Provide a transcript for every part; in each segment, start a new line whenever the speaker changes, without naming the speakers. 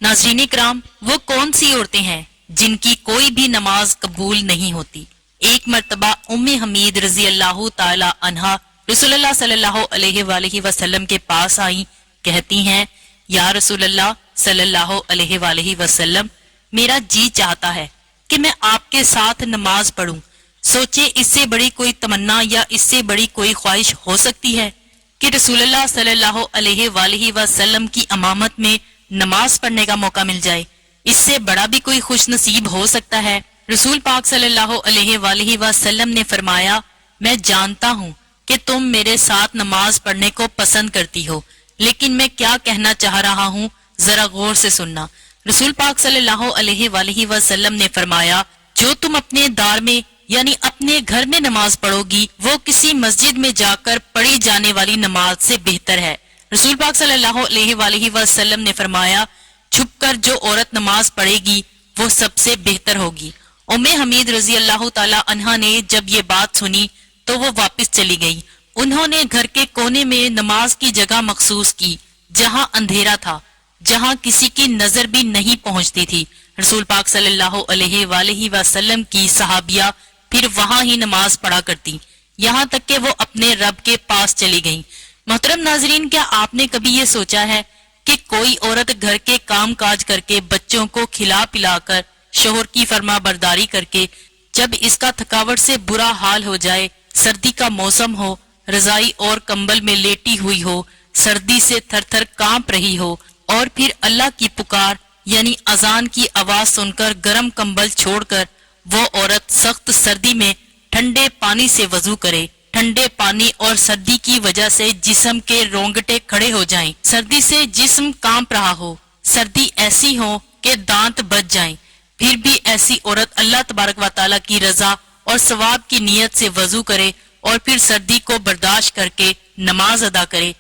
ناظرین کرام، وہ کون سی عورتیں ہیں جن کی کوئی بھی نماز قبول نہیں ہوتی؟ ایک مرتبہ ام حمید رضی اللہ تعالی عنہا رسول اللہ صلی اللہ علیہ وآلہ وسلم کے پاس آئیں، کہتی ہیں یا رسول اللہ صلی اللہ علیہ وآلہ وسلم، میرا جی چاہتا ہے کہ میں آپ کے ساتھ نماز پڑھوں۔ سوچے اس سے بڑی کوئی تمنا یا اس سے بڑی کوئی خواہش ہو سکتی ہے کہ رسول اللہ صلی اللہ علیہ وآلہ وسلم کی امامت میں نماز پڑھنے کا موقع مل جائے؟ اس سے بڑا بھی کوئی خوش نصیب ہو سکتا ہے؟ رسول پاک صلی اللہ علیہ وآلہ وسلم نے فرمایا، میں جانتا ہوں کہ تم میرے ساتھ نماز پڑھنے کو پسند کرتی ہو، لیکن میں کیا کہنا چاہ رہا ہوں ذرا غور سے سننا۔ رسول پاک صلی اللہ علیہ وآلہ وسلم نے فرمایا، جو تم اپنے دار میں یعنی اپنے گھر میں نماز پڑھو گی وہ کسی مسجد میں جا کر پڑھی جانے والی نماز سے بہتر ہے۔ رسول پاک صلی اللہ علیہ وآلہ وسلم نے فرمایا، چھپ کر جو عورت نماز پڑھے گی وہ سب سے بہتر ہوگی۔ ام حمید رضی اللہ تعالی عنہا نے جب یہ بات سنی تو وہ واپس چلی گئی۔ انہوں نے گھر کے کونے میں نماز کی جگہ مخصوص کی جہاں اندھیرا تھا، جہاں کسی کی نظر بھی نہیں پہنچتی تھی۔ رسول پاک صلی اللہ علیہ وآلہ وسلم کی صحابیہ پھر وہاں ہی نماز پڑھا کرتی، یہاں تک کہ وہ اپنے رب کے پاس چلی گئیں۔ محترم ناظرین، کیا آپ نے کبھی یہ سوچا ہے کہ کوئی عورت گھر کے کام کاج کر کے، بچوں کو کھلا پلا کر، شوہر کی فرما برداری کر کے، جب اس کا تھکاوٹ سے برا حال ہو جائے، سردی کا موسم ہو، رضائی اور کمبل میں لیٹی ہوئی ہو، سردی سے تھر تھر کانپ رہی ہو، اور پھر اللہ کی پکار یعنی اذان کی آواز سن کر گرم کمبل چھوڑ کر وہ عورت سخت سردی میں ٹھنڈے پانی سے وضو کرے، ٹھنڈے پانی اور سردی کی وجہ سے جسم کے رونگٹے کھڑے ہو جائیں، سردی سے جسم کانپ رہا ہو، سردی ایسی ہو کہ دانت بچ جائیں، پھر بھی ایسی عورت اللہ تبارک و تعالیٰ کی رضا اور ثواب کی نیت سے وضو کرے اور پھر سردی کو برداشت کر کے نماز ادا کرے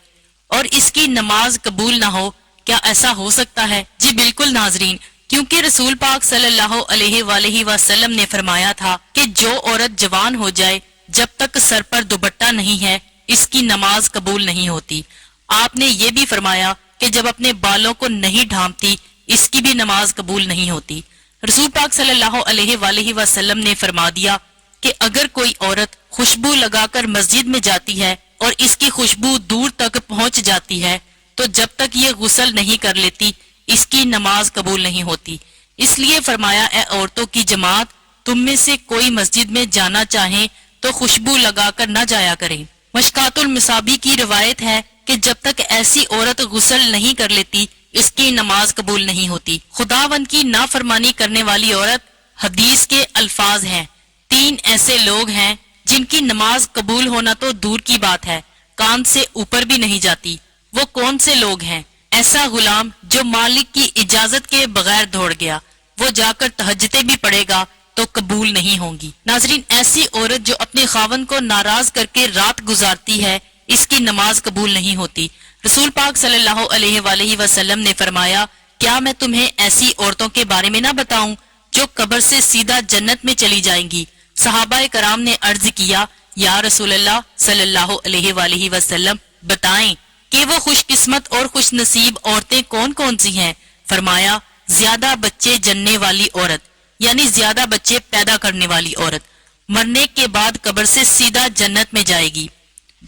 اور اس کی نماز قبول نہ ہو؟ کیا ایسا ہو سکتا ہے؟ جی بالکل ناظرین، کیونکہ رسول پاک صلی اللہ علیہ وآلہ وسلم نے فرمایا تھا کہ جو عورت جوان ہو جائے جب تک سر پر دوپٹہ نہیں ہے اس کی نماز قبول نہیں ہوتی۔ آپ نے یہ بھی فرمایا کہ جب اپنے بالوں کو نہیں ڈھانپتی اس کی بھی نماز قبول نہیں ہوتی۔ رسول پاک صلی اللہ علیہ وآلہ وسلم نے فرما دیا کہ اگر کوئی عورت خوشبو لگا کر مسجد میں جاتی ہے اور اس کی خوشبو دور تک پہنچ جاتی ہے تو جب تک یہ غسل نہیں کر لیتی اس کی نماز قبول نہیں ہوتی۔ اس لیے فرمایا، اے عورتوں کی جماعت، تم میں سے کوئی مسجد میں جانا چاہیں تو خوشبو لگا کر نہ جایا کریں۔ مشکات المصابی کی روایت ہے کہ جب تک ایسی عورت غسل نہیں کر لیتی اس کی نماز قبول نہیں ہوتی۔ خداوند کی نافرمانی کرنے والی عورت، حدیث کے الفاظ ہیں، 3 ایسے لوگ ہیں جن کی نماز قبول ہونا تو دور کی بات ہے، کان سے اوپر بھی نہیں جاتی۔ وہ کون سے لوگ ہیں؟ ایسا غلام جو مالک کی اجازت کے بغیر دوڑ گیا، وہ جا کر تہجدیں بھی پڑھے گا تو قبول نہیں ہوں گی۔ ناظرین، ایسی عورت جو اپنے خاوند کو ناراض کر کے رات گزارتی ہے اس کی نماز قبول نہیں ہوتی۔ رسول پاک صلی اللہ علیہ وآلہ وسلم نے فرمایا، کیا میں تمہیں ایسی عورتوں کے بارے میں نہ بتاؤں جو قبر سے سیدھا جنت میں چلی جائیں گی؟ صحابہ کرام نے عرض کیا، یا رسول اللہ صلی اللہ علیہ وآلہ وسلم، بتائیں کہ وہ خوش قسمت اور خوش نصیب عورتیں کون کون سی ہیں؟ فرمایا، زیادہ بچے جننے والی عورت، یعنی زیادہ بچے پیدا کرنے والی عورت، مرنے کے بعد قبر سے سیدھا جنت میں جائے گی۔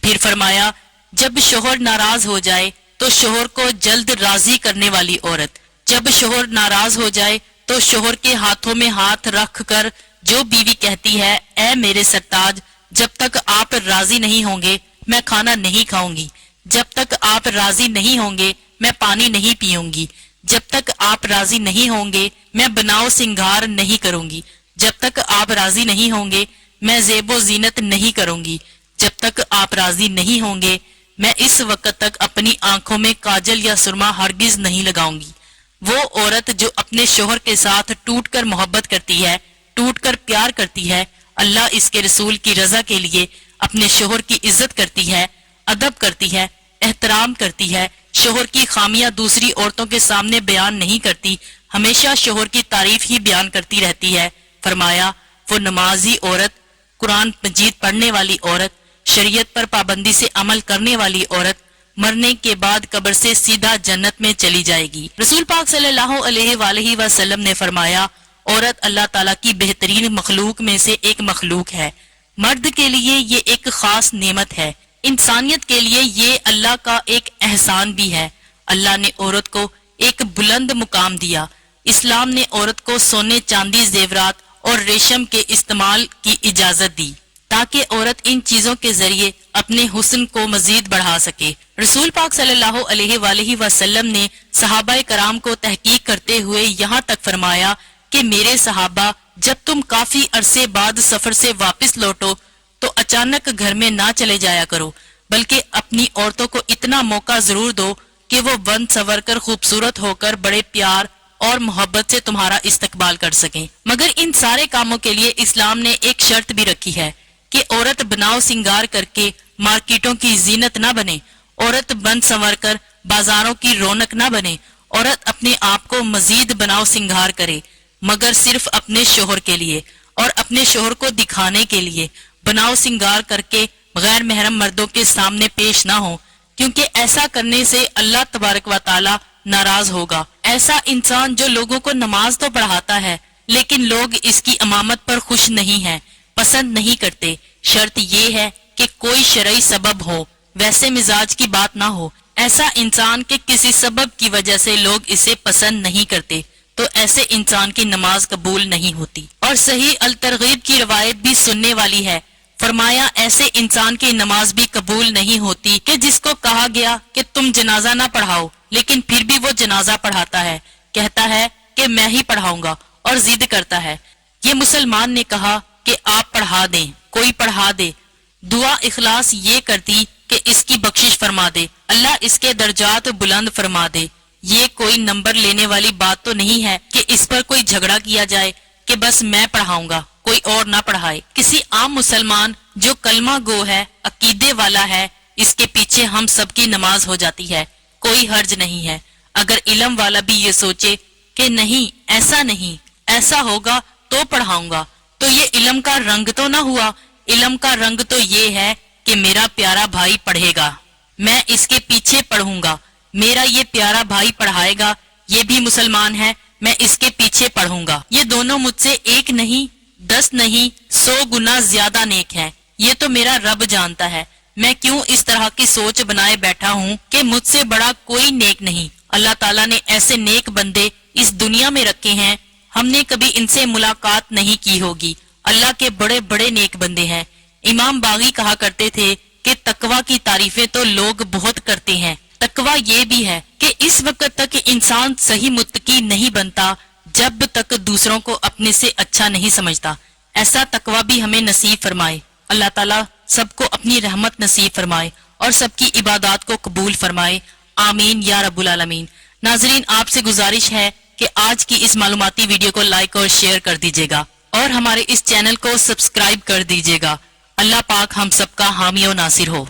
پھر فرمایا، جب شوہر ناراض ہو جائے تو شوہر کو جلد راضی کرنے والی عورت، جب شوہر ناراض ہو جائے تو شوہر کے ہاتھوں میں ہاتھ رکھ کر جو بیوی کہتی ہے، اے میرے سرتاج، جب تک آپ راضی نہیں ہوں گے میں کھانا نہیں کھاؤں گی، جب تک آپ راضی نہیں ہوں گے میں پانی نہیں پیوں گی، جب تک آپ راضی نہیں ہوں گے میں بناؤ سنگار نہیں کروں گی، جب تک آپ راضی نہیں ہوں گے میں زیب و زینت نہیں کروں گی، جب تک آپ راضی نہیں ہوں گے میں اس وقت تک اپنی آنکھوں میں کاجل یا سرما ہرگز نہیں لگاؤں گی۔ وہ عورت جو اپنے شوہر کے ساتھ ٹوٹ کر محبت کرتی ہے، ٹوٹ کر پیار کرتی ہے، اللہ اس کے رسول کی رضا کے لیے اپنے شوہر کی عزت کرتی ہے، ادب کرتی ہے، احترام کرتی ہے، شوہر کی خامیاں دوسری عورتوں کے سامنے بیان نہیں کرتی، ہمیشہ شوہر کی تعریف ہی بیان کرتی رہتی ہے، فرمایا، وہ نمازی عورت، قرآن مجید پڑھنے والی عورت، شریعت پر پابندی سے عمل کرنے والی عورت، مرنے کے بعد قبر سے سیدھا جنت میں چلی جائے گی۔ رسول پاک صلی اللہ علیہ وآلہ وسلم نے فرمایا، عورت اللہ تعالیٰ کی بہترین مخلوق میں سے ایک مخلوق ہے۔ مرد کے لیے یہ ایک خاص نعمت ہے، انسانیت کے لیے یہ اللہ کا ایک احسان بھی ہے۔ اللہ نے عورت کو ایک بلند مقام دیا۔ اسلام نے عورت کو سونے چاندی زیورات اور ریشم کے استعمال کی اجازت دی تاکہ عورت ان چیزوں کے ذریعے اپنے حسن کو مزید بڑھا سکے۔ رسول پاک صلی اللہ علیہ وآلہ وسلم نے صحابہ کرام کو تحقیق کرتے ہوئے یہاں تک فرمایا کہ میرے صحابہ، جب تم کافی عرصے بعد سفر سے واپس لوٹو تو اچانک گھر میں نہ چلے جایا کرو، بلکہ اپنی عورتوں کو اتنا موقع ضرور دو کہ وہ بن سور کر خوبصورت ہو کر بڑے پیار اور محبت سے تمہارا استقبال کر سکیں۔ مگر ان سارے کاموں کے لیے اسلام نے ایک شرط بھی رکھی ہے کہ عورت بناؤ سنگار کر کے مارکیٹوں کی زینت نہ بنے، عورت بن سنور کر بازاروں کی رونق نہ بنے، عورت اپنے آپ کو مزید بناؤ سنگار کرے، مگر صرف اپنے شوہر کے لیے اور اپنے شوہر کو دکھانے کے لیے بناؤ سنگار کر کے غیر محرم مردوں کے سامنے پیش نہ ہو، کیونکہ ایسا کرنے سے اللہ تبارک و تعالی ناراض ہوگا۔ ایسا انسان جو لوگوں کو نماز تو پڑھاتا ہے لیکن لوگ اس کی امامت پر خوش نہیں ہیں، پسند نہیں کرتے۔ شرط یہ ہے کہ کوئی شرعی سبب ہو، ویسے مزاج کی بات نہ ہو، ایسا انسان کہ کسی سبب کی وجہ سے لوگ اسے پسند نہیں کرتے، تو ایسے انسان کی نماز قبول نہیں ہوتی۔ اور صحیح الترغیب کی روایت بھی سننے والی ہے، فرمایا ایسے انسان کی نماز بھی قبول نہیں ہوتی کہ جس کو کہا گیا کہ تم جنازہ نہ پڑھاؤ لیکن پھر بھی وہ جنازہ پڑھاتا ہے، کہتا ہے کہ میں ہی پڑھاؤں گا اور ضد کرتا ہے۔ یہ مسلمان نے کہا کہ آپ پڑھا دیں، کوئی پڑھا دے، دعا اخلاص یہ کرتی کہ اس کی بخشش فرما دے، اللہ اس کے درجات بلند فرما دے۔ یہ کوئی نمبر لینے والی بات تو نہیں ہے کہ اس پر کوئی جھگڑا کیا جائے کہ بس میں پڑھاؤں گا، کوئی اور نہ پڑھائے۔ کسی عام مسلمان جو کلمہ گو ہے، عقیدے والا ہے، اس کے پیچھے ہم سب کی نماز ہو جاتی ہے، کوئی حرج نہیں ہے۔ اگر علم والا بھی یہ سوچے کہ نہیں ایسا نہیں، ایسا ہوگا تو پڑھاؤں گا، تو یہ علم کا رنگ تو نہ ہوا۔ علم کا رنگ تو یہ ہے کہ میرا پیارا بھائی پڑھے گا، میں اس کے پیچھے پڑھوں گا، میرا یہ پیارا بھائی پڑھائے گا، یہ بھی مسلمان ہے، میں اس کے پیچھے پڑھوں گا۔ یہ دونوں مجھ سے 1 نہیں 10 نہیں 100 گنا زیادہ نیک ہیں، یہ تو میرا رب جانتا ہے۔ میں کیوں اس طرح کی سوچ بنائے بیٹھا ہوں کہ مجھ سے بڑا کوئی نیک نہیں۔ اللہ تعالیٰ نے ایسے نیک بندے اس دنیا میں رکھے ہیں، ہم نے کبھی ان سے ملاقات نہیں کی ہوگی۔ اللہ کے بڑے بڑے نیک بندے ہیں۔ امام باغی کہا کرتے تھے کہ تقوی کی تعریفیں تو لوگ بہت کرتے ہیں، تقوی یہ بھی ہے کہ اس وقت تک انسان صحیح متقی نہیں بنتا جب تک دوسروں کو اپنے سے اچھا نہیں سمجھتا۔ ایسا تقوی بھی ہمیں نصیب فرمائے۔ اللہ تعالیٰ سب کو اپنی رحمت نصیب فرمائے اور سب کی عبادات کو قبول فرمائے، آمین یا رب العالمین۔ ناظرین، آپ سے گزارش ہے کہ آج کی اس معلوماتی ویڈیو کو لائک اور شیئر کر دیجیے گا اور ہمارے اس چینل کو سبسکرائب کر دیجیے گا۔ اللہ پاک ہم سب کا حامی و ناصر ہو۔